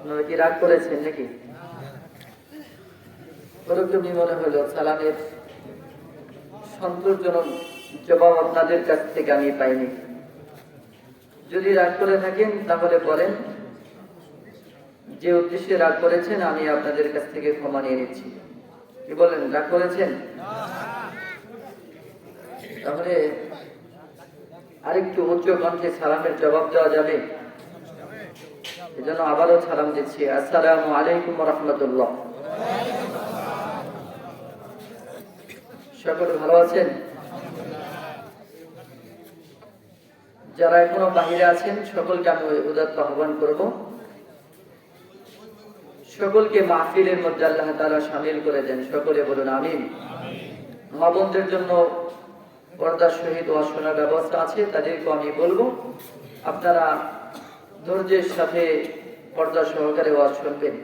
আপনারা কি রাগ করেছেন নাকি? ওরকমই মনে হলো। সালামের সন্তোষজনক জবাব আপনাদের কাছ থেকে আমি পাইনি। যদি রাগ করে থাকেন তাহলে বলেন, যে উদ্দেশ্যে রাগ করেছেন আমি আপনাদের কাছ থেকে ক্ষমা নিয়ে নিচ্ছি। কি বলেন, রাগ করেছেন? তাহলে আরেকটু উচ্চ কণ্ঠে সালামের জবাব দেওয়া যাবে? এজন্য আবারও সালাম দিচ্ছি, আসসালামু আলাইকুম ওয়া রাহমাতুল্লাহ। সকলে ভালো আছেন? যারা এখনো বাহিরে আছেন সকলকে আমি উদাত্ত আহ্বান করব, সকলকে মাহফিলের মধ্যে আল্লাহ তাআলা শামিল করে দেন। সকলে বলুন আমিন। মা বোনদের জন্য পর্দার সহিত ওয়াজ শোনার ব্যবস্থা আছে, তাদেরকে আমি বলবো আপনারা ধৈর্যের সাথে পর্দা সহকারে ওয়াজ শুনবেন।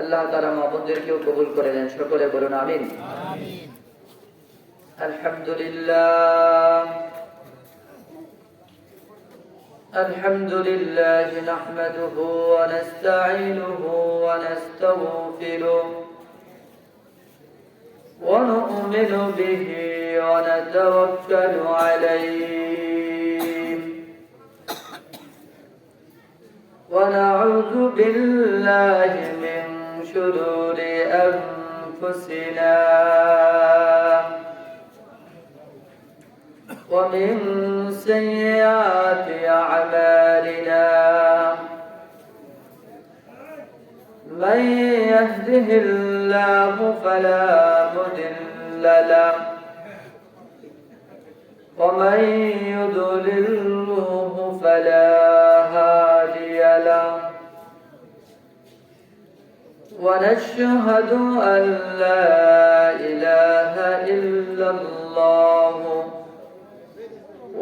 আল্লাহ তাআলা মা বোনদেরকেও কবুল করে নেন। সকলে বলুন আমিন। আলহামদুলিল্লাহ আলহামদুলিল্লাহ নাহমাদুহু ওয়া নাস্তাঈনুহু ওয়া নাস্তাগফিরুহ ওয়া নু'মিনু বিহি ওয়া নাতাওয়াক্কালু আলাইহি ওয়া না'উযু বিল্লাহি মিন শুরুরি আনফুসিনা ومن سيئات أعمالنا من يهده الله فلا مضل له ومن يضلله فلا هادي له ونشهد أن لا إله إلا الله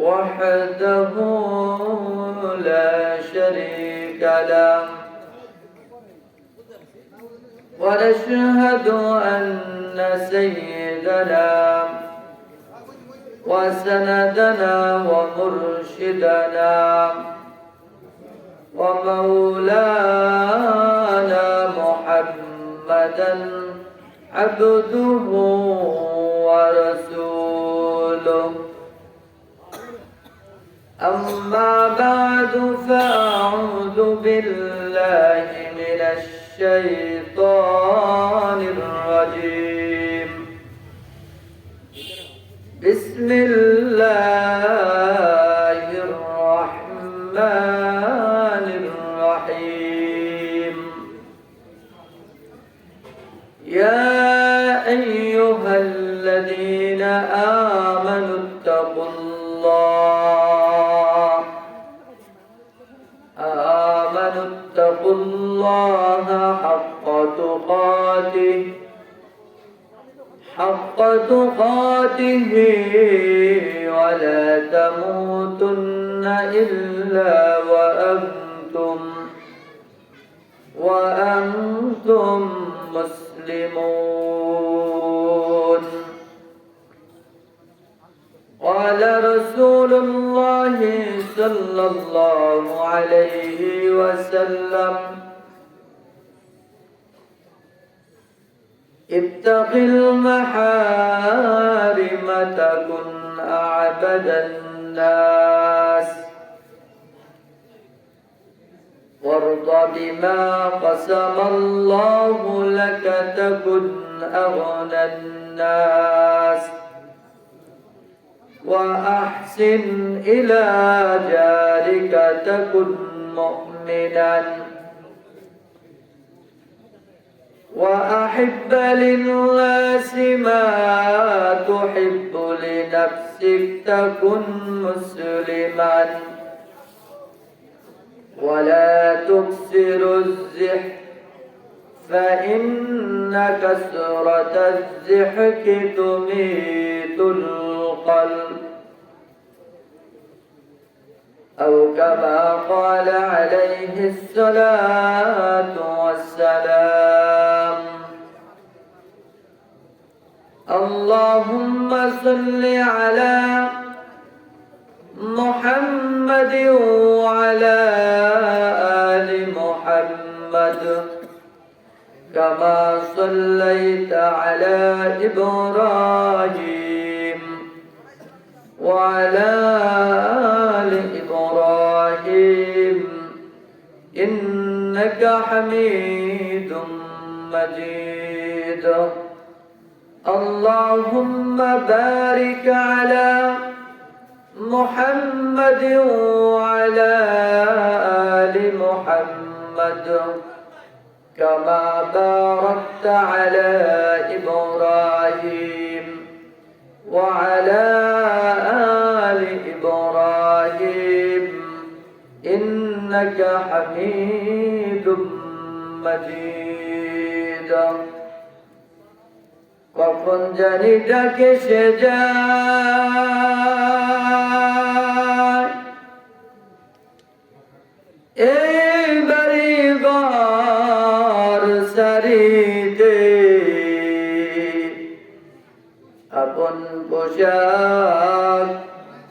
وحده لا شريك له ونشهد أن سيدنا وسندنا ومرشدنا ومولانا محمدا عبده ورسوله. أما بعد فأعوذ بالله من الشيطان الرجيم. بسم الله الرحمن الرحيم. يا أيها الذين آمنوا اتقوا الله حق تقاته ولا تموتن إلا وأنتم مسلمون. قال رسول الله صلى الله عليه وسلم اتق المحارم تكن أعبد الناس وارض بما قسم الله لك تكن أغنى الناس وأحسن إلى جارك تكن مؤمنا وأحب للناس ما تحب لنفسك تكن مسلما ولا تكسر الزحف فإن كسرة الزحك تميت القلب أو كما قال عليه الصلاة والسلام. اللهم صل على محمد وعلى آل محمد محمد كما صليت على إبراهيم وعلى آل إبراهيم إنك حميد مجيد اللهم بارك على محمد وعلى آل محمد كما باركت على إبراهيم وعلى آل إبراهيم إنك حميد مجيد কখন জানি ডাকে সে যায় এই বাড়ি ঘর সারিতে আপন পোশাক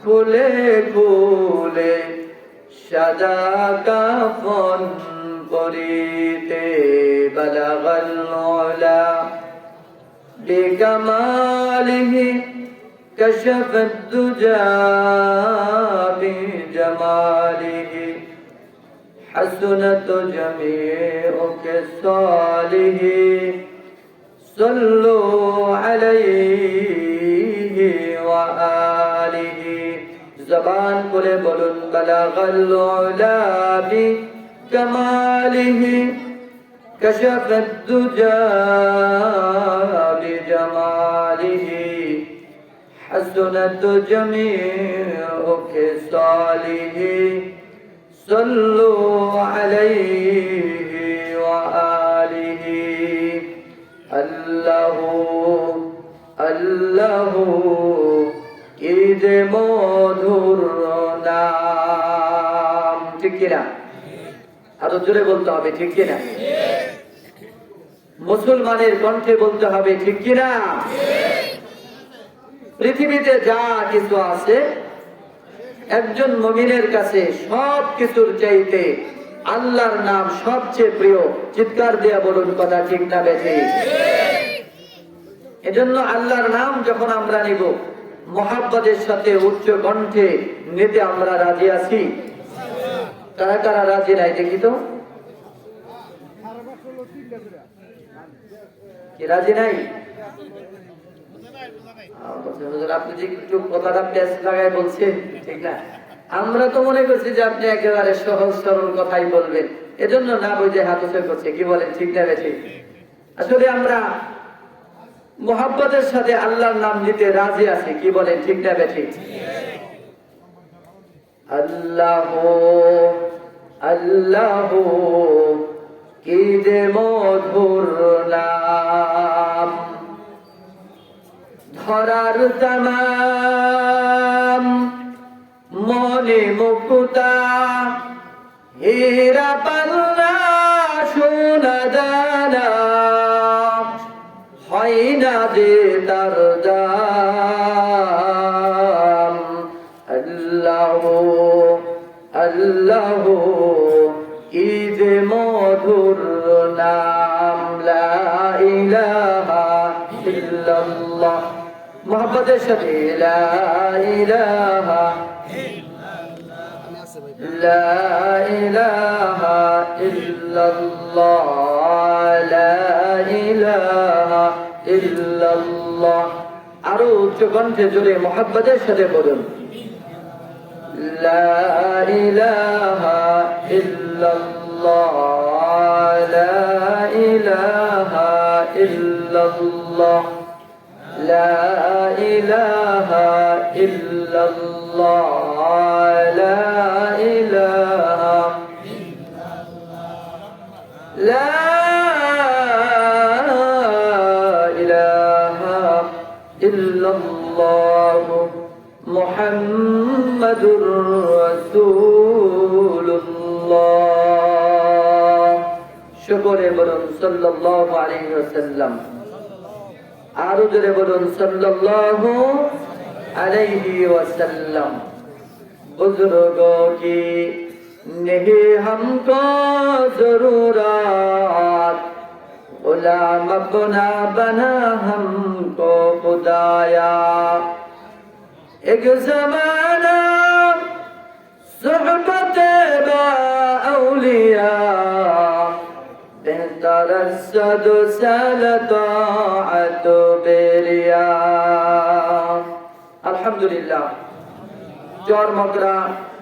খুলে খুলে সাদা কাফন পরিতে বালাগাল উলা بكماله كشف الدجى بجماله حسنت جميع خصاله صلوا عليه وآله زبان كل بلن بلغ العلا بكماله كشف الدجى بجماله حسنت جميع خصاله صلوا عليه وآله الله الله ঈদ মধুর নাম ঠিক কিনা আরো জোরে বলতে হবে ঠিক কিনা মুসলমানের কণ্ঠে বলতে হবে ঠিক কিনা পৃথিবীতে যা কিছু আছে একজন মুমিনের কাছে সব কিছুর চাইতে আল্লাহর নাম সবচেয়ে প্রিয় চিৎকার দেয়া বলুন কথা ঠিক না বেঠি এজন্য আল্লাহর নাম যখন আমরা নিব মহাব্বতের সাথে উচ্চ কণ্ঠে নিতে আমরা রাজি আছি কারা কারা রাজি নাই দেখি তো কি রাজি নাই আপনি যে একটু কথাটা পেঁচ লাগাই বলছেন ঠিক না আমরা তো মনে করছি যে আপনি একেবারে সহজ সরল কথাই বলবেন এজন্য না বুঝে হাত উঁচু করছে কি বলেন ঠিক না বেশি আসলে আমরা মুহাব্বতের সাথে আল্লাহর নাম নিতে রাজি আছি কি বলেন ঠিক না বেশি আল্লাহ আল্লাহ কি যে মধুর নাম ধরার তামাম মনে মুক্তা হীরা পাল্লা সোনা দানা হয় না যে তার দাম আল্লাহ আল্লাহ কি যে মধুর নাম লা ইলাহা ইল্লাল্লাহ মুহাব্বতের সাথে লা ইলাহা লা ইলাহা ইল্লাল্লাহ লা ইলাহা ইল্লাল্লাহ আরো উচ্চ কণ্ঠে জোরে মুহাব্বতের সাথে বলুন লা ইলাহা ইল্লাল্লাহ লা ইলাহা ইল্লাল্লাহ লা ইলাহা ইল্লাল্লাহ লা ইলাহা লা ইলাহা ইল্লাল্লাহ মুহাম্মাদুর রাসূলুল্লাহ শুকরে বলুন সাল্লাল্লাহু আলাইহি ওয়াসাল্লাম আরো জোরে বলুন সাল্লাল্লাহু আলাইহি ওয়াসাল্লাম বুজুর্গों की नहीं हमको जरूरत गुलाम अपना बना हमको खुदाया एक ज़माना सुहबत बाउलिया बेहतर सद सलताअत बेरिया। আলহামদুলিল্লাহ, চরমগরা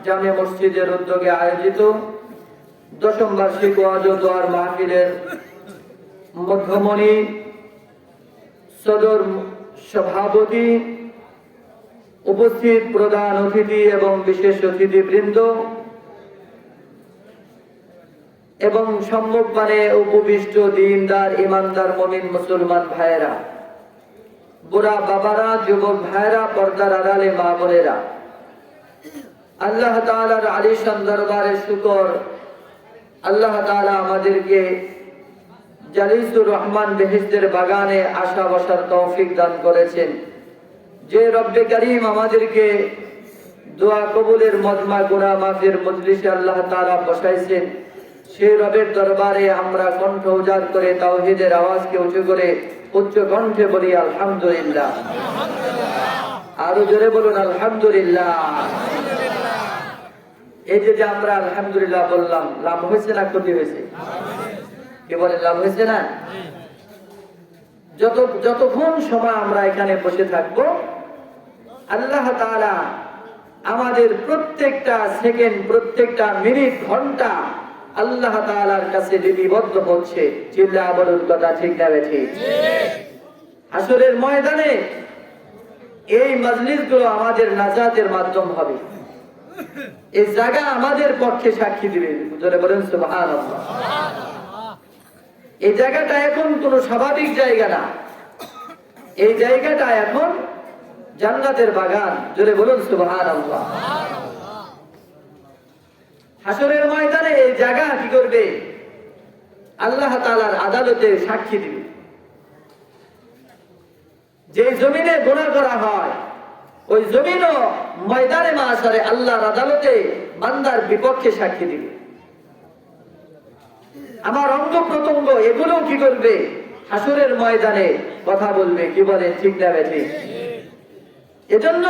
জামে মসজিদের উদ্যোগে আয়োজিত দশম বার্ষিক ওয়াজ ও দোয়ার মাহফিলের মধ্যমণি সদর সভাপতি, উপস্থিত প্রধান অতিথি এবং বিশেষ অতিথিবৃন্দ এবং সম্মুখপানে উপবিষ্ট দীনদার ইমানদার মুমিন মুসলমান ভাইয়েরা, বুড়া বাবারা, যুবক ভাইয়েরা, পর্দার আড়ালে মা বোনেরা, আল্লাহ তাআলার আলিশান দরবারে শুকর, আল্লাহ তাআলা আমাদেরকে জালিসুর রহমান বেহেশতের বাগানে আসা বসার তৌফিক দান করেছেন। যে রব্বে করিম আমাদেরকে দোয়া কবুলের মজমা গুনাহ মাফের মজলিসে আল্লাহ তাআলা বসাইছেন, সেই রবের দরবারে আমরা কণ্ঠ উজাড় করে তাওহীদের আওয়াজকে উঁচু করে উচ্চ কণ্ঠে বলি আলহামদুলিল্লাহ। আরো জোরে বলুন আলহামদুলিল্লাহ। এই যে আমরা আলহামদুলিল্লাহ বললাম, লাভ হয়েছে না ক্ষতি হয়েছে? কি বলেন, লাভ হয়েছে না? যতক্ষণ সময় আমরা এখানে বসে থাকবো, আল্লাহ তাআলা আমাদের প্রত্যেকটা সেকেন্ড, প্রত্যেকটা মিনিট, ঘন্টা আল্লাহ তাআলার কাছে লিপিবদ্ধ হচ্ছে। চিল্লা বলুন কথা ঠিক না ঠিক? হাসরের ময়দানে এই মজলিসগুলো আমাদের নাজাতের মাধ্যম হবে। এই জায়গা আমাদের পক্ষে সাক্ষী দিবে। জোরে বলেন সুবহানাল্লাহ। এই জায়গাটা এখন কোনো স্বাভাবিক জায়গা না, এই জায়গাটা এখন জান্নাতের বাগান। জোরে বলুন সুবহানাল্লাহ। হাসরের ময়দানে এই জায়গা কি করবে? আল্লাহ তাআলার আদালতে সাক্ষী দিবে। যে জমিনে গুনাহ করা হয়, ওই জমিনও ময়দানে মাশারে আল্লাহর আদালতে বান্দার বিপক্ষে সাক্ষী দিবে। আমার অঙ্গ প্রত্যঙ্গ এগুলো কি করবে? হাসরের ময়দানে কথা বলবে। কি বলে, ঠিক না ঠিক? এজন্য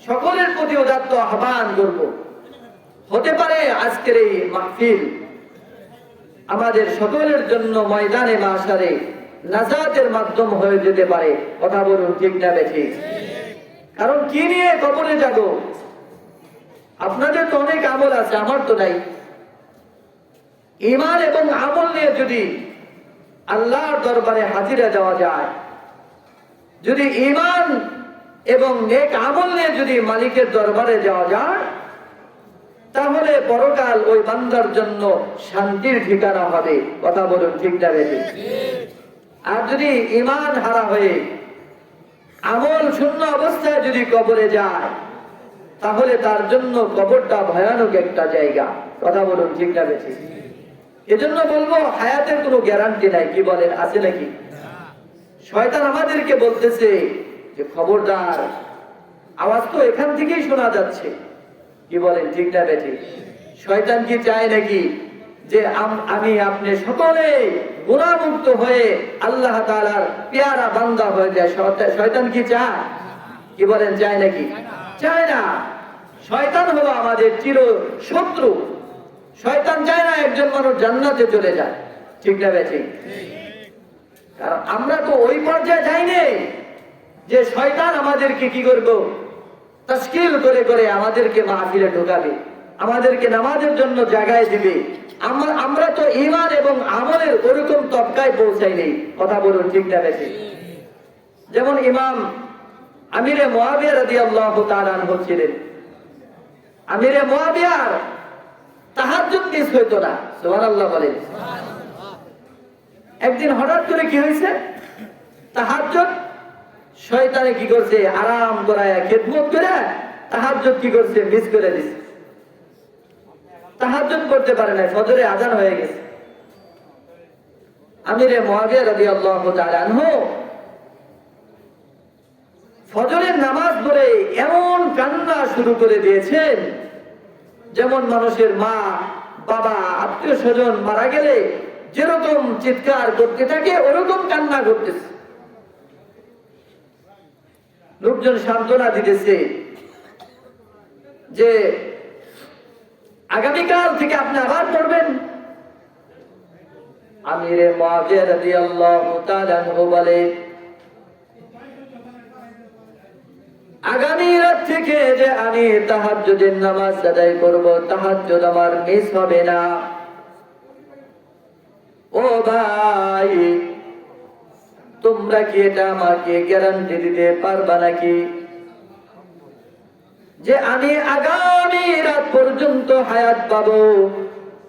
সকলের প্রতি উদাত্ত আহ্বান করব, হতে পারে আজকের এই মাহফিল আমাদের সকলের জন্য ময়দানে মাশারে নাজাতের মাধ্যম হয়ে যেতে পারে। কথা বলুন ঠিক না ঠিক? কারণ কি নিয়ে কবরে যাব? আপনাদের তো অনেক আমল আছে, আমার তো নাই। ঈমান এবং আমল নিয়ে যদি আল্লাহর দরবারে হাজিরা দেওয়া যায়, যদি ঈমান এবং নেক আমল নিয়ে যদি মালিকের দরবারে যাওয়া যায়, তাহলে পরকাল ওই বান্দার জন্য শান্তির ঠিকানা হবে। কথা বলুন ঠিক না ঠিক? আর যদি ঈমান হারা হয়ে আমল শূন্য অবস্থায় যদি কবরে যায়, তাহলে তার জন্য কবরটা ভয়ানক একটা জায়গা। কথা বলুন ঠিক না ঠিক? এজন্য বলবো, হায়াতের কোনো গ্যারান্টি নাই। কি বলেন, আছে নাকি? শয়তান আমাদেরকে বলতেছে যে খবরদার, আওয়াজ তো এখান থেকেই শোনা যাচ্ছে। কি বলেন, ঠিক না ঠিক? শয়তান কি চায় নাকি যে আমি আপনি সকলে গুনাহমুক্ত হয়ে আল্লাহ তাআলার পেয়ারা বান্দা হয়ে যায়? শয়তান কি চায়? কি বলেন, চায় নাকি? চায় না। শয়তান হলো আমাদের চির শত্রু। শয়তান চায় না একজন মানুষ জান্নাতে চলে যায়। ঠিক না ঠিক? কারণ আমরা তো ওই পর্যায়ে যাইনি যে শয়তান আমাদেরকে কি করবো, তাশকিল করে করে আমাদেরকে মাহফিলে ঢোকাবে, আমাদেরকে নামাজের জন্য জায়গায় দিবে। আমরা তো ঈমান এবং আমলের ওরকম তবকায় পৌঁছাইনি। কথা বলুন ঠিক না ঠিক? যেমন ইমাম আমিরে মুআবিয়া রাদিয়াল্লাহু তাআলা আনহু ছিলেন। আমিরে মুআবিয়ার তাহাজ্জুদ মিস হইতো না। সুবহানাল্লাহ বলেন। একদিন হঠাৎ করে কি হয়েছে? তাহাজ্জুদ শয়তানে কি করছে, আরাম করায় খেদমত করে তাহাজ্জুদ কি করছে, মিস করে দিছে। তাহাজ্জুদ করতে পারে না, ফজরে আজান হয়ে গেছে। আমিরে মুআবিয়া রাদিয়াল্লাহু তাআলা আনহু ফজরের নামাজ পড়ে এমন কান্না শুরু করে দিয়েছেন যেমন মানুষের মা বাবা আত্মীয় স্বজন মারা গেলে যেরকম চিৎকার করতে থাকে ওরকম কান্না করতেছে। লোকজন সান্ত্বনা দিতেছে যে আগামীকাল থেকে আপনি আবার পড়বেন। আমিরে মুআবিয়া রাদিয়াল্লাহু তাআলা আনহু বলে, আগামী রাত থেকে যে আমি তাহাজ্জুদের নামাজ আদায় করব, তাহাজ্জুদ আমার মিস হবে না। ও ভাই, তোমরা কি এটা আমাকে গ্যারান্টি দিতে পারবা নাকি যে আমি আগামী রাত পর্যন্ত হায়াত পাবো,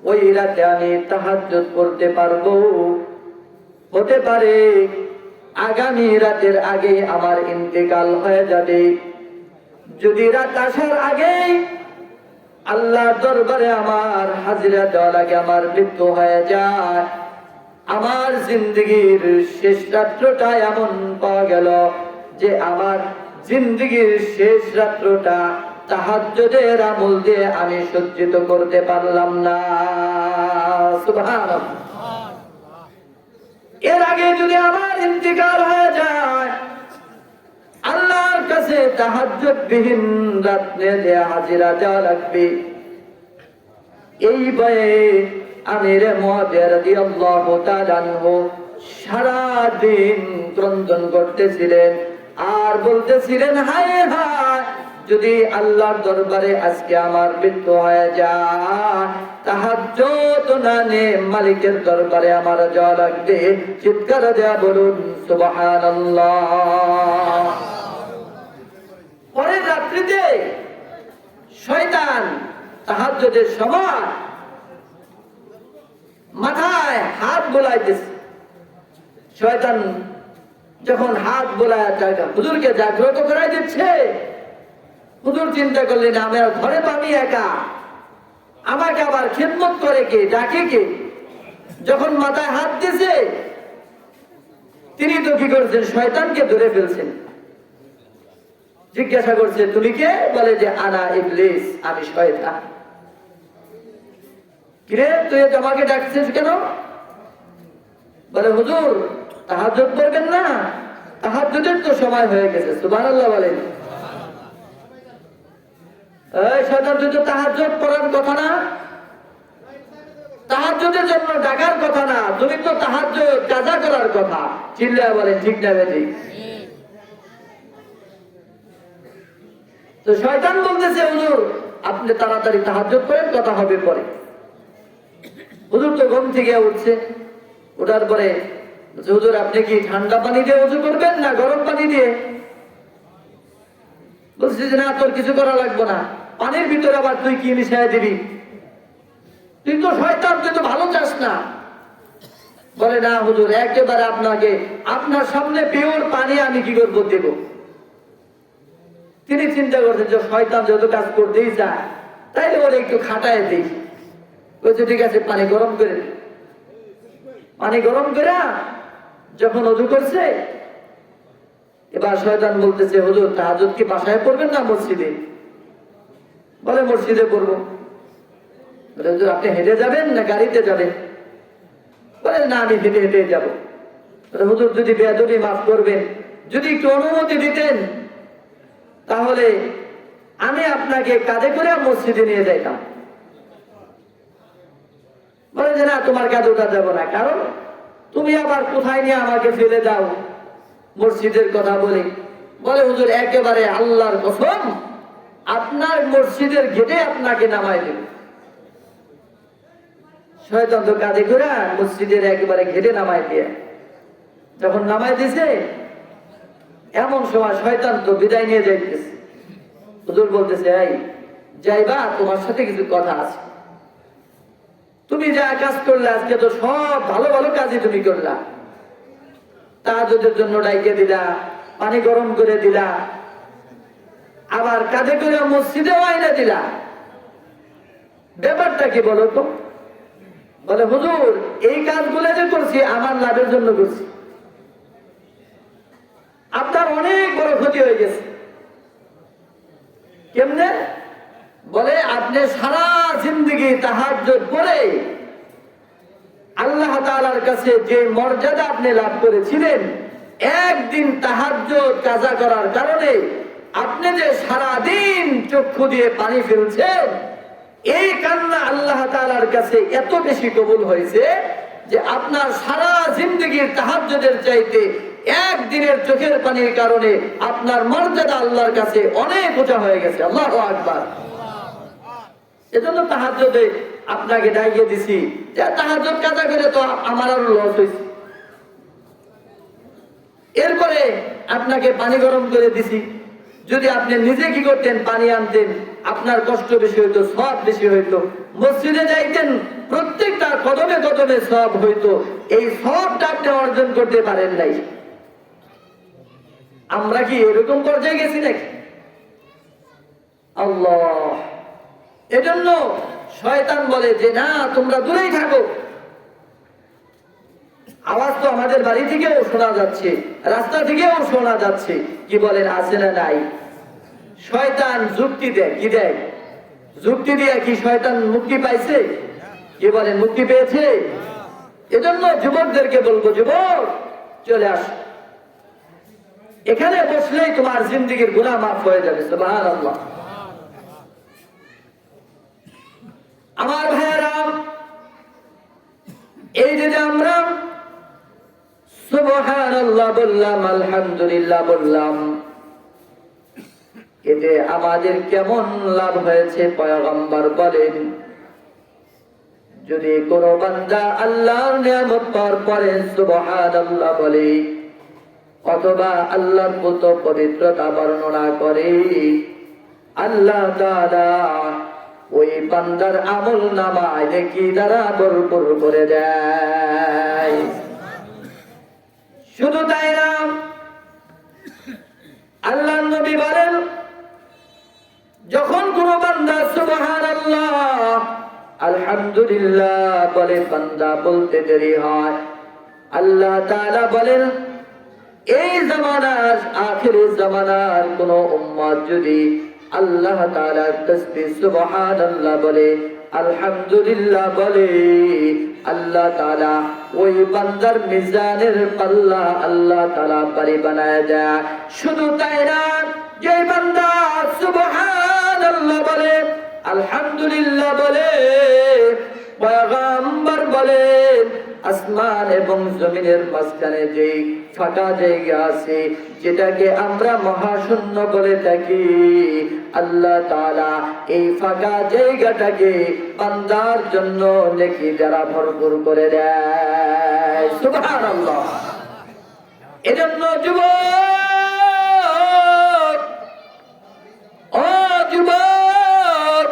ওই রাতে আমি তাহাজ্জুদ করতে পারবো? হতে পারে আগামী রাতের আগে আমার ইন্তেকাল হয়ে যাবে। যদি রাত আসার আগে আল্লাহর দরবারে আমার হাজিরা দেওয়া লাগে, আমার মৃত্যু হয়ে যায়, আমার জিন্দগির শেষ রাত্রটা এমন পাওয়া গেল যে আমার জিন্দগির শেষ রাত্রটা তাহাজ্জুদের আমল দিয়ে আমি সজ্জিত করতে পারলাম না। সুবহানাল্লাহ। এর আগে যদি আমার ইন্তিকাল হয়ে যায়, আল্লাহর কাছে তাহাজ্জুদ বিহীন রাত নিয়ে হাজিরা দেওয়া লাগবে। এই ভয়ে আমিরে মুআবিয়া রাদিয়াল্লাহু তাআলা আনহু সারা দিন ক্রন্দন করতেছিলেন আর বলতেছিলেন, হায় হায়, যদি আল্লাহর দরবারে আজকে আমার মৃত্যু হয়ে যায়, তাহাজ্জুদ না নে মালিকের দরবারে আমার যাওয়া লাগবে। চিৎকার দেয়া বলুন সুবহানাল্লাহ। পরের রাত্রিতে শয়তান তাহাজ্জুদের সময় মাথায় হাত বোলাইতেছে। শয়তান যখন হাত বোলায় হুজুরকে জাগ্রত করাই দিচ্ছে, হুজুর চিন্তা করলেন, আমি আর ঘরে পাবি একা, আমাকে আবার খিদমত করে কে, ডাকে কে? যখন মাথায় হাত দিয়েছে, তিনি তো কি করছেন, শয়তানকে ধরে ফেলছেন। জিজ্ঞাসা করছে, তুমি কে? বলে যে আনা ইবলিস, আমি শয়তান। কিরে, তুই আমাকে ডাকছিস কেন? বলে, হুজুর তাহাজ্জুদ করবেন না, তাহাজ্জুদের তো সময় হয়ে গেছে। সুবহানাল্লাহ বলেন। এই শয়তান, তুই তো তাহাজ্জুদ পড়ার কথা না, তাহাজ্জুদের জন্য ডাকার কথা না, তুমি তো তাহাজ্জুদ কাজা করার কথা। চিল্লায় বলেন ঠিক না বেঠিক? তো শয়তান বলতেছে, হুজুর আপনি তাড়াতাড়ি তাহাজ্জুদ করেন, কথা হবে পরে। হুজুর তো ঘুম থেকে উঠছে, ওঠার পরে হুজুর আপনি কি ঠান্ডা পানি দিয়ে ওযু করবেন না গরম পানি দিয়ে? বলছি যে না, তোর কিছু করা লাগবে না, পানির ভিতরে আবার তুই কি মিশাই দিবি? তুই তো শয়তান, তুই তো ভালো চাস না। বলে না হুজুর, একেবারে আপনাকে আপনার সামনে পিওর পানি আমি কি করবো, দেব। তিনি চিন্তা করছেন যে শয়তান যত কাজ করতেই চায়, তাইলে ওর একটু খাটায় দিই। বলছে ঠিক আছে, পানি গরম করে। পানি গরম করে যখন ওযু করছে, এবার শয়তান বলতেছে, হুজুর তাহাজ্জুদ কি বাসায় পড়বেন না মসজিদে? বলে মসজিদে পড়বো। বলে হুজুর আপনি হেঁটে যাবেন না গাড়িতে যাবেন? বলে না, আমি হেঁটে হেঁটে যাবো। বলে হুজুর যদি বেয়াদবি মাফ করবেন, যদি একটু অনুমতি দিতেন, তাহলে আমি আপনাকে কাঁধে করে মসজিদে নিয়ে যাইতাম। বলে যে না, তোমার কাঁধে ওঠা যাবো না, কারণ তুমি আবার কোথায় নিয়ে আমাকে ফেলে দাও মসজিদের কথা বলি। বলে হুজুর একেবারে আল্লাহর কসম, আপনার মসজিদের গেটে আপনাকে নামাই দেব। শয়তান তো কাঁধে করে মসজিদের একেবারে ঘেটে নামাই দিয়ে, যখন নামাই দিছে, এমন সময় শয়তান তো বিদায় নিয়ে যাইতেছে। হুজুর বলতেছে, এই যাইবা, তোমার সাথে কিছু কথা আছে। তুমি যা কাজ করলে আজকে, তো সব ভালো ভালো কাজই তুমি করলা। তাহাজ্জুদের জন্য ডাইকে দিলা, পানি গরম করে দিলা, আবার কাঁধে করে মসজিদেও আইনা দিলা। ব্যাপারটা কি বলো তো? বলে হুজুর এই কাজগুলো যে করছি আমার লাভের জন্য করছি, আপনার অনেক বড় ক্ষতি হয়ে গেছে। কেমনে? বলে আপনি সারা জিন্দগি তাহাজ্জুদ পড়ে আল্লাহ তাআলার কাছে যে মর্যাদা আপনি লাভ করেছিলেন, একদিন তাহাজ্জুদ কাজা করার কারণে আপনি যে সারা দিন চক্ষু দিয়ে পানি ফেলছেন, এই কান্না আল্লাহ তাআলার কাছে এত বেশি কবুল হয়েছে যে আপনার সারা জিন্দগির তাহাজ্জুদের চাইতে একদিনের চোখের পানির কারণে আপনার মর্যাদা আল্লাহর কাছে অনেক উঁচা হয়ে গেছে। আল্লাহু আকবার। এজন্য তাহাজ্জুদে আপনাকে ডাকিয়ে দিছি যে তাহাজ্জুদ কাজা করে তো আমার আরো লস হয়েছে। এরপরে আপনাকে পানি গরম করে দিছি, যদি আপনি নিজে কি করতেন, পানি আনতেন, আপনার কষ্ট বেশি হইতো, সওয়াব বেশি হইতো। মসজিদে যাইতেন, প্রত্যেকটা কদমে কদমে সওয়াব হইতো। এই সওয়াবটা আপনি অর্জন করতে পারেন নাই। আমরা কি এরকম পর্যায়ে গেছি নাকি? আল্লাহ। এজন্য শয়তান বলে যে না, তোমরা দূরেই থাকো। আওয়াজ তো আমাদের বাড়ি থেকেও শোনা যাচ্ছে, রাস্তা থেকেও শোনা যাচ্ছে। কি বলেন, আছে না নাই? শয়তান যুক্তি দেয়। কি দেয়? যুক্তি দিয়ে কি শয়তান মুক্তি পাইছে? কি বলেন, মুক্তি পেয়েছে? এজন্য যুবকদেরকে বলবো, যুবক চলে আস, এখানে বসলেই তোমার জিন্দেগির গুনাহ মাফ হয়ে যাবে। সুবহানাল্লাহ। আমার ভাইয়েরা, এই যে আমরা সুবহানাল্লাহ বললাম, আলহামদুলিল্লাহ বললাম, এতে আমাদের কেমন লাভ হয়েছে? পয়গম্বর বলেন, যদি কোনো বান্দা আল্লাহর নিয়ামত পাওয়ার পরে সুবহানাল্লাহ বলে অথবা আল্লাহর পুত পবিত্রতা বর্ণনা করে, আল্লাহ তাআলা ওই বান্দার আমল নামায় নেকি দ্বারা ভরপুর করে দেয়। শুধু তাই না, আল্লাহর নবী বলেন, যখন কোন বান্দা সুবহানাল্লাহ আলহামদুলিল্লাহ বলে, বান্দা বলতে দেরি হয়, আল্লাহ তাআলা বলেন, এই জামানার আখিরের জামানার কোন উম্মত যদি আল্লাহ তাআলা তাসবিহ সুবহানাল্লাহ বলে, আলহামদুলিল্লাহ বলে, আল্লাহ তাআলা ওই বান্দার মিজানের পাল্লা আল্লাহ তাআলা ভারী বানায় দেয়। শুধু তাই না, যে বান্দা সুবহানাল্লাহ বলে, আলহামদুলিল্লাহ বলে, পয়গম্বর বলেন, আসমান এবং জমিনের মাঝখানে যে ফাঁকা জায়গা আছে, যেটাকে আমরা মহাশূন্য বলে থাকি, আল্লাহ তাআলা এই ফাঁকা জায়গাটাকে বান্দার জন্য নেকি দ্বারা ভরপুর করে দেয়। সুবহানাল্লাহ। এজন্য যুবক, ও যুবক,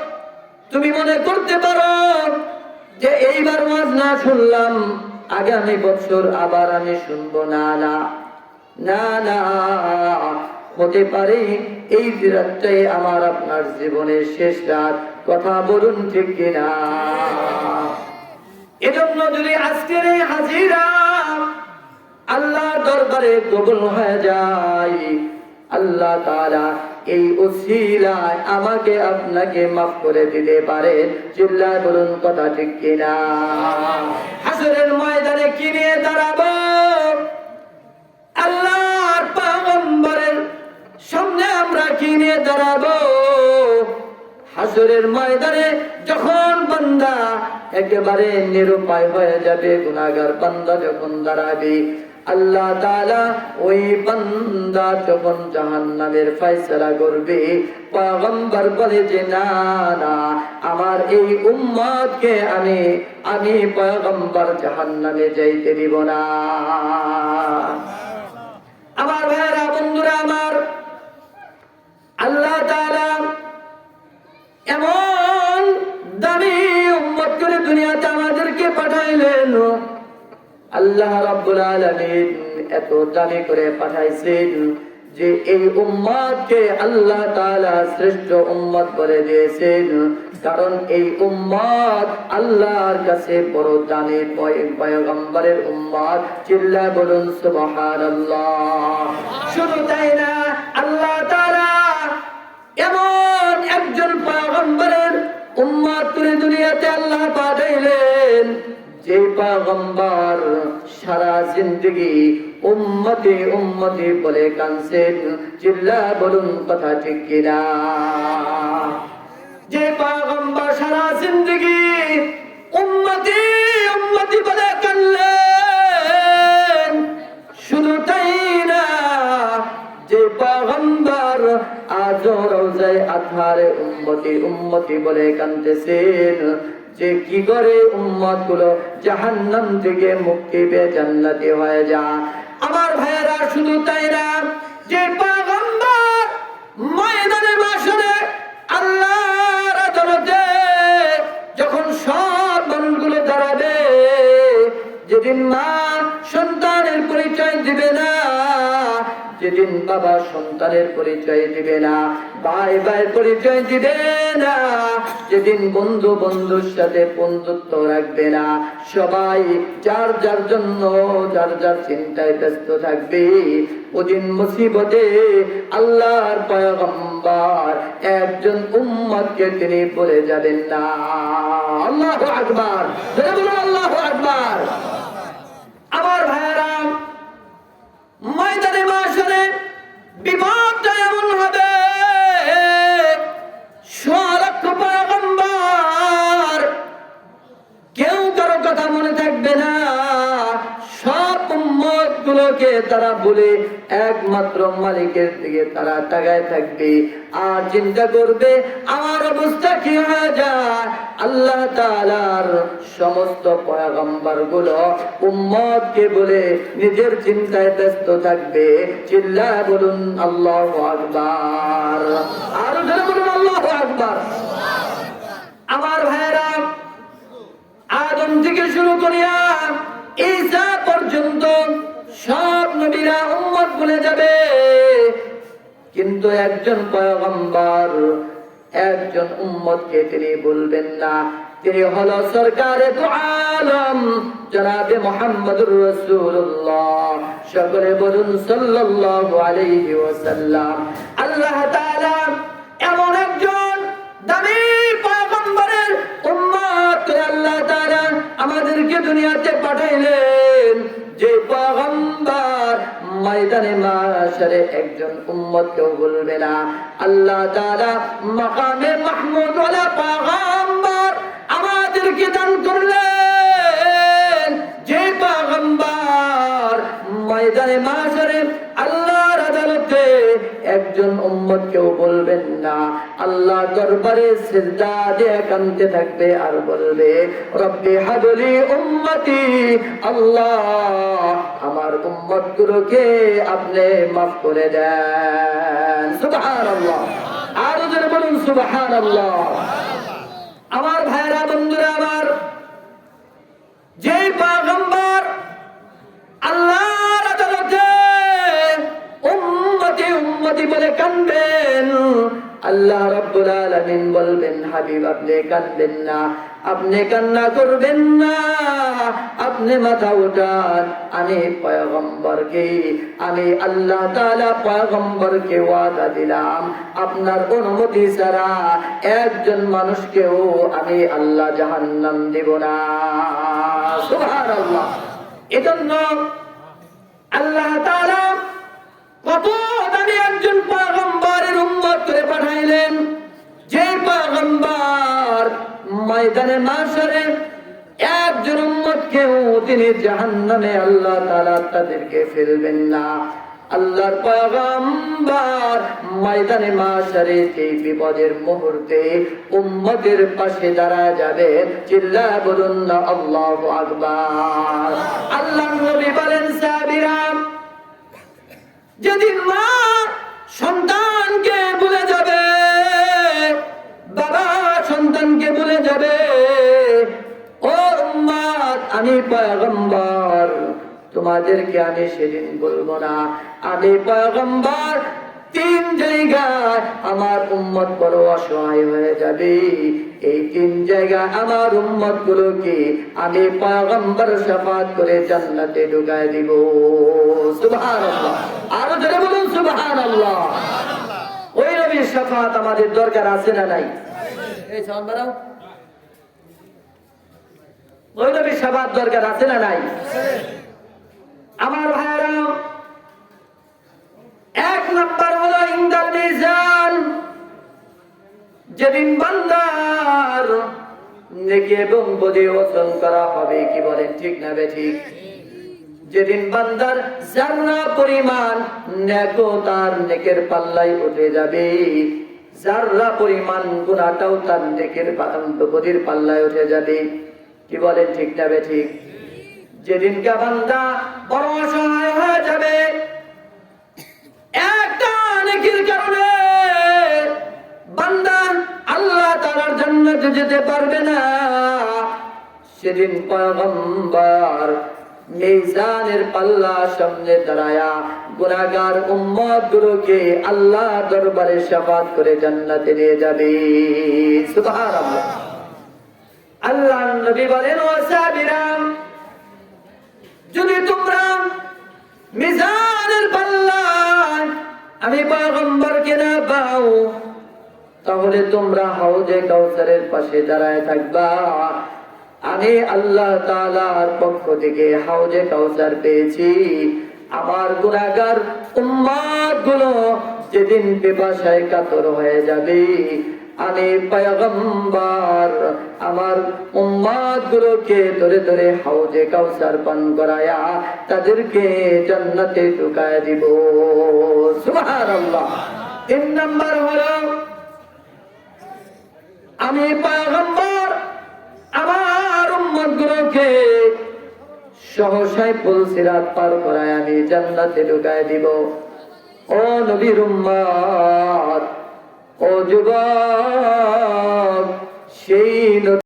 তুমি মনে করতে পারো যে এইবার ওয়াজ না শুনলাম, আগামী বছর আবার আমি শুনবো না। না না না, হতে পারে এই রাতটাই আমার আপনার জীবনের শেষ রাত। কথা বলুন ঠিক কিনা? এজন্য যদি আজকের এই হাজিরা আল্লাহর দরবারে কবুল হয়ে যায়, আল্লাহ তাআলা এই উসিলায় আমাকে আপনাকে মাফ করে দিতে পারে। চিল্লায় বলুন কথা ঠিক কিনা? হাসরের ময়দানে কি নিয়ে দাঁড়াবো? আল্লাহর পয়গম্বরের সামনে আমরা কি নিয়ে দাঁড়াবো? হাসরের ময়দানে যখন বান্দা একেবারে নিরুপায় হয়ে যাবে, গুনাহগার বান্দা যখন দাঁড়াবে, আল্লাহ তাআলা ওই বান্দা যখন জাহান্নামের ফয়সালা করবে, পয়গম্বর বলে যে না না, আমার এই উম্মতকে আমি পয়গম্বর জাহান্নামে যাইতে দিব না। আমার ভাইরা, বন্ধুরা আমার, আল্লাহ তাআলা এমন দামি উম্মত করে দুনিয়াতে আমাদেরকে পাঠাইলেন। আল্লাহ রাব্বুল আলামিন এত দামি করে পাঠাইছেন যে এই উম্মতকে আল্লাহ তাআলা শ্রেষ্ঠ উম্মত বলে দিয়েছেন। কারণ এই উম্মত আল্লাহর কাছে বড় দামি, পয়গম্বরের উম্মত। চিল্লায় বলুন সুবহানাল্লাহ। শুধু তাই না, আল্লাহ তাআলা এমন একজন পয়গম্বর উম্মত করে দুনিয়াতে আল্লাহ পাঠাইলেন, যে পয়গম্বর সারা জিন্দগি উম্মতি উম্মতি বলে কাঁদছেন, চিল্লা বলুন কথা ঠিক কিনা? যে পয়গম্বর সারা জিন্দগি উম্মতি উম্মতি বলে কাঁদলেন, শুধু তাই না, যে পয়গম্বর আজ রওজায়ে আতহারে উম্মতি উম্মতি বলে কাঁদতেছেন, যে কি করে উম্মত গুলো জাহান্নাম থেকে মুক্তি পেয়ে জান্নাতি হয়ে যায়। আমার ভাইয়েরা, শুধু তাই না, যে পয়গম্বর ময়দানে মাশরে আল্লাহর আদালতে যখন সব মানুষগুলো দাঁড়াবে, যেদিন মা সন্তানের পরিচয় দিবে না, যেদিন বাবা সন্তানের পরিচয় দিবে না, ভাই ভাইয়ের পরিচয় দিবে না, যেদিন বন্ধু বন্ধুর সাথে বন্ধুত্ব রাখবে না, সবাই যার যার জন্য যার যার চিন্তায় ব্যস্ত থাকবে, ওদিন মুসিবতে আল্লাহর পয়গম্বর একজন উম্মতকে তিনি বলে যাবেন না। আল্লাহু আকবার, জোরে বলুন আল্লাহু আকবার। আমার ভাইয়েরা, ময়দানে মাশরে বিপদটা এমন হবে, সলক্ষ পয়গম্বর কেউ কারো কথা মনে থাকবে না, সব উম্মত গুলোকে তারা বলে একমাত্র মালিকের দিকে তারা তাকায় থাকবে আর চিন্তা করবে আমার অবস্থা কি হয়ে যায়। আল্লাহ তাআলার সমস্ত পয়গম্বর গুলো উম্মতকে বলে নিজের চিন্তায় ব্যস্ত থাকবে। চিল্লায় বলুন আল্লাহু আকবার, আর জোরে বলুন আল্লাহু আকবার। আমার ভাইয়েরা, আদম থেকে শুরু করিয়া ঈসা পর্যন্ত সব নবীরা উম্মত বলে যাবে, কিন্তু একজন পয়গম্বর একজন উম্মতকে তিনি বলবেন না, তিনি হলো সরকারে দু আলম জনাবে মুহাম্মদুর রাসূলুল্লাহ। সকলে বলুন সাল্লাল্লাহু আলাইহি ওয়াসাল্লাম। আল্লাহ তাআলা এমন একজন দামি পয়গম্বরের উম্মত আল্লাহ তাআলা আমাদেরকে দুনিয়াতে পাঠাইলেন, যে পয়গম্বর ময়দানে মাশরে একজন উম্মতকেও বলবে না। আল্লাহ তাআলা মাকামে মাহমুদ ওয়ালা পয়গম্বর আমাদেরকে দান করলেন, যে পয়গম্বর ময়দানে মাশরে আল্লাহর আদালতে একজন উম্মতকেও বলবেন না, আল্লাহ দরবারে সিজদা দিয়ে কাঁদতে থাকবে আর বলবে রব্বি হাবলি উম্মতি, আল্লাহ আমার উম্মতগুলোকে আপনি মাফ করে দেন। সুবহানাল্লাহ, আর জোরে বলুন সুবহানাল্লাহ। আমার ভাইরা, বন্ধুরা আমার, যে পয়গম্বর আল্লাহর আদালতে উম্মতি উম্মতি বলে কাঁদবেন, আল্লাহ রাব্বুল আলামিন বলবেন হাবিব আপনি কাঁদবেন না, আপনি কান্না করবেন না, আপনি মাথা উঠান। আমি পয়গম্বরকে, আমি আল্লাহ তাআলা পয়গম্বরকে ওয়াদা দিলাম, আপনার অনুমতি ছাড়া একজন মানুষকেও আমি আল্লাহ জাহান্নাম দেব না। সুবহানাল্লাহ। এজন্য আল্লাহ তাআলা কত দামি একজন পয়গম্বরের উম্মত করে পাঠাইলেন, যে পয়গম্বর ময়দানে মাশরে একজন উম্মতকেও তিনি জাহান্নামে আল্লাহ তাআলা তাদেরকে ফেলবেন না। আল্লাহর পয়গম্বর ময়দানে মাশরে এই বিপদের মুহূর্তে উম্মতের পাশে দাঁড়ায় যাবে। চিল্লায় বলুন না আল্লাহু আকবার। আল্লাহর নবী বলেন সাহাবীরা, যেদিন মা সন্তানকে ভুলে যাবে, বাবা সন্তানকে ভুলে যাবে, ও উম্মত আমি পয়গম্বর তোমাদেরকে আমি সেদিন বলবো না, আমি পয়গম্বর তিন জায়গায় আমার উম্মত বড় অসহায় হয়ে যাবে, এই তিন জায়গায় আমার উম্মত গুলোকে আমি পয়গম্বর শাফাত করে জান্নাতে ঢুকায় দিব। সুবহানাল্লাহ, আরো জোরে বলুন সুবহানাল্লাহ। ওই নবীর শাফাত আমাদের দরকার আছে না নাই? এই সাউন্ড বাড়াও। ওই নবীর শাফাত দরকার আছে না নাই? আমার ভাইরা, এক নাম্বার হলো ইনদাল মিজান, যেদিন বান্দার নেকি এবং বদি ওজন করা হবে। কি বলেন, ঠিক না বেঠিক? যেদিন বান্দার যারা পরিমাণ নেক তার নেকের পাল্লায় উঠে যাবে, যারা পরিমাণ গুনাহটাও তার নেকের বদির পাল্লায় উঠে যাবে। কি বলেন, ঠিক না বেঠিক? যেদিনকে বান্দা বড় অসহায় হয়ে যাবে, একটা নেকির কারণে বান্দা আল্লাহ তাআলার জান্নাতে যেতে পারবে না, সেদিন পয়গম্বর মিজানের পাল্লা সামনে দাঁড়ায়া গুনাহগার উম্মত গুলোকে আল্লাহ দরবারে শাফাত করে জান্নাতে নিয়ে যাবে। সুবহানাল্লাহ। আল্লাহ নবী বলেন, ও সাহাবীরাম, যদি তোমরা মিজানের পাল্লায় আমি পয়গম্বরকে না পাও, তাহলে তোমরা হাউজে কাউসারের পাশে দাঁড়ায় থাকবা। আমি আল্লাহ তাআলার পক্ষ থেকে হাউজে কাউসার পেয়েছি। আমার গুনাহগার উম্মত গুলো যেদিন পিপাসায় কাতর হয়ে যাবে, আমি পয়গম্বর আমার উম্মত গুলোকে ধরে ধরে হাউজে কাউসার পান করায়া তাদেরকে জান্নাতে ঢুকায় দিব। সুবহানাল্লাহ। 3 নাম্বার হলো আমি পয়গম্বর আমার উম্মত গুলোকে সহসায় পুলসিরাত পার করায় আমি জান্নাতে ঢুকায় দিব। ও নবীর উম্মত, ও যুবক, সেই